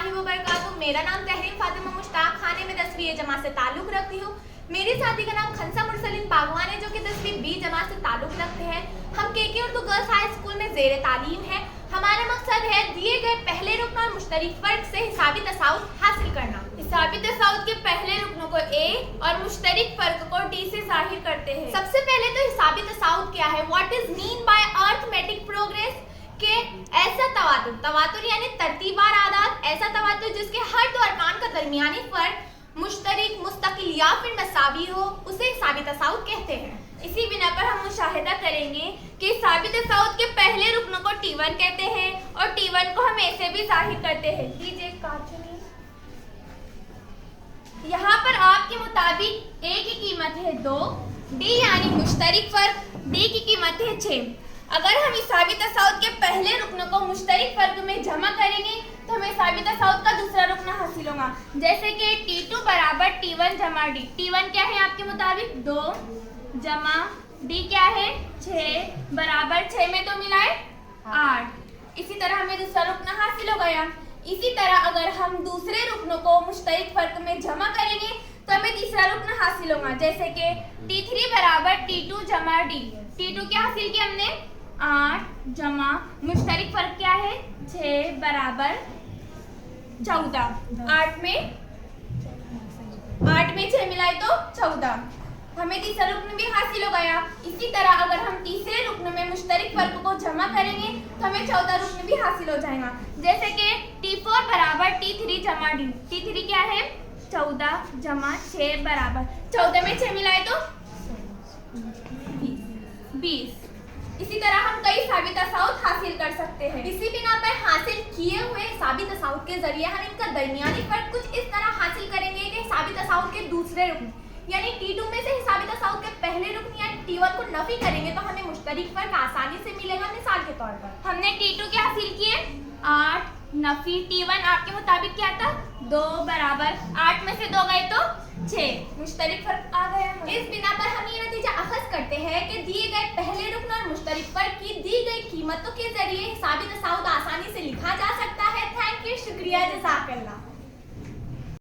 वरहमतुल्लाहि वबरकातुहू। मेरा नाम तहरीन फातिमा मुश्ताक खाने में 10वीं ए जमात से ताल्लुक़ रखती हूँ। मेरे साथी का नाम खंसा मुरसलीन बागवान है जो कि 10वीं बी जमात से ताल्लुक़ रखते हैं। हम KK Urdu girls high school में ज़ेर तालीम है। हमारा मकसद है दिए गए पहले रुकन और मुश्तरिक फ़र्क से हिसाबी तसाउत हासिल करना। हिसाबी तसाउत के पहले रुकनों को ए और मुश्तरिक फ़र्क को डी से ज़ाहिर करते हैं। सबसे पहले तो हिसाबी तसाउत क्या है? What is mean by arithmetic progress? के ऐसा तवातुर, तवातुर यानी तरतीबवार आदात, ऐसा तवातुर जिसके हर दो अरकान का दरमियानी फ़र्क मुश्तरिक, मुस्तकिल या फिर मसावी हो, उसे हिसाबी तसाउत कहते हैं। इसी बिना पर हम मुशाहिदा करेंगे कि हिसाबी तसाउत के पहले रुकनों को T1 कहते हैं और T1 को हम ए से भी जाहिर करते हैं। लीजिए कार्टून, यहाँ पर आपके मुताबिक ए की कीमत है 2, डी यानी मुश्तरिक फ़र्क, डी की कीमत है 6। अगर हम हिसाबी तसाउत के पहले रुकनों को मुश्तरिक फ़र्क में जमा करेंगे तो हमें हिसाबी तसाउत का दूसरा रुकन हासिल होगा, जैसे कि T2 बराबर T1 जमा डी। T1 क्या है आपके मुताबिक? 2 जमा डी क्या है? 6 बराबर 6 में 2 मिलाए 8। इसी तरह हमें दूसरा रुकन हासिल हो गया। इसी तरह अगर हम दूसरे रुकनों को मुश्तरिक फ़र्क में जमा करेंगे तो हमें तीसरा रुकन हासिल होगा, जैसे कि T3 बराबर T2 जमा डी। T2 क्या हासिल किया हमने? 8 जमा मुश्तरिक फ़र्क क्या है? 6 बराबर 14। 8 में 6 मिलाए तो 14। हमें तीसरा रुकन भी हासिल हो गया। इसी तरह अगर हम तीसरे रुकन में मुश्तरिक फ़र्क को जमा करेंगे तो हमें चौथा रुकन भी हासिल हो जाएगा, जैसे कि T4 बराबर T3 जमा डी। T3 क्या है? 14 जमा 6 बराबर 14 में 6 मिलाए तो 20। इसी तरह हम कई हिसाबी तसाउत हासिल कर सकते हैं। इसी बिना पर हासिल किए हुए हिसाबी तसाउत के जरिए हम इनका दरमियानी फ़र्क कुछ इस तरह हासिल करेंगे कि हिसाबी तसाउत के दूसरे रुकन यानी T2 में से हिसाबी तसाउत के पहले रुकन यानी T1 को नफी करेंगे तो हमें मुश्तरिक फ़र्क आसानी से मिलेगा। मिसाल के तौर पर हमने T2 क्या हासिल किए? 8 नफी T1 आपके मुताबिक क्या था? 2 बराबर 8 में से 2 गए तो 6, मुश्तरिक फ़र्क आ गया। इस बिना पर हम ये नतीजा अखज़ करते हैं कि दिए गए पहले रुकन और मुश्तरिक फ़र्क की दी गई कीमतों के जरिए हिसाबी तसाउत आसानी से लिखा जा सकता है। थैंक यू, शुक्रिया, जज़ाकल्लाह।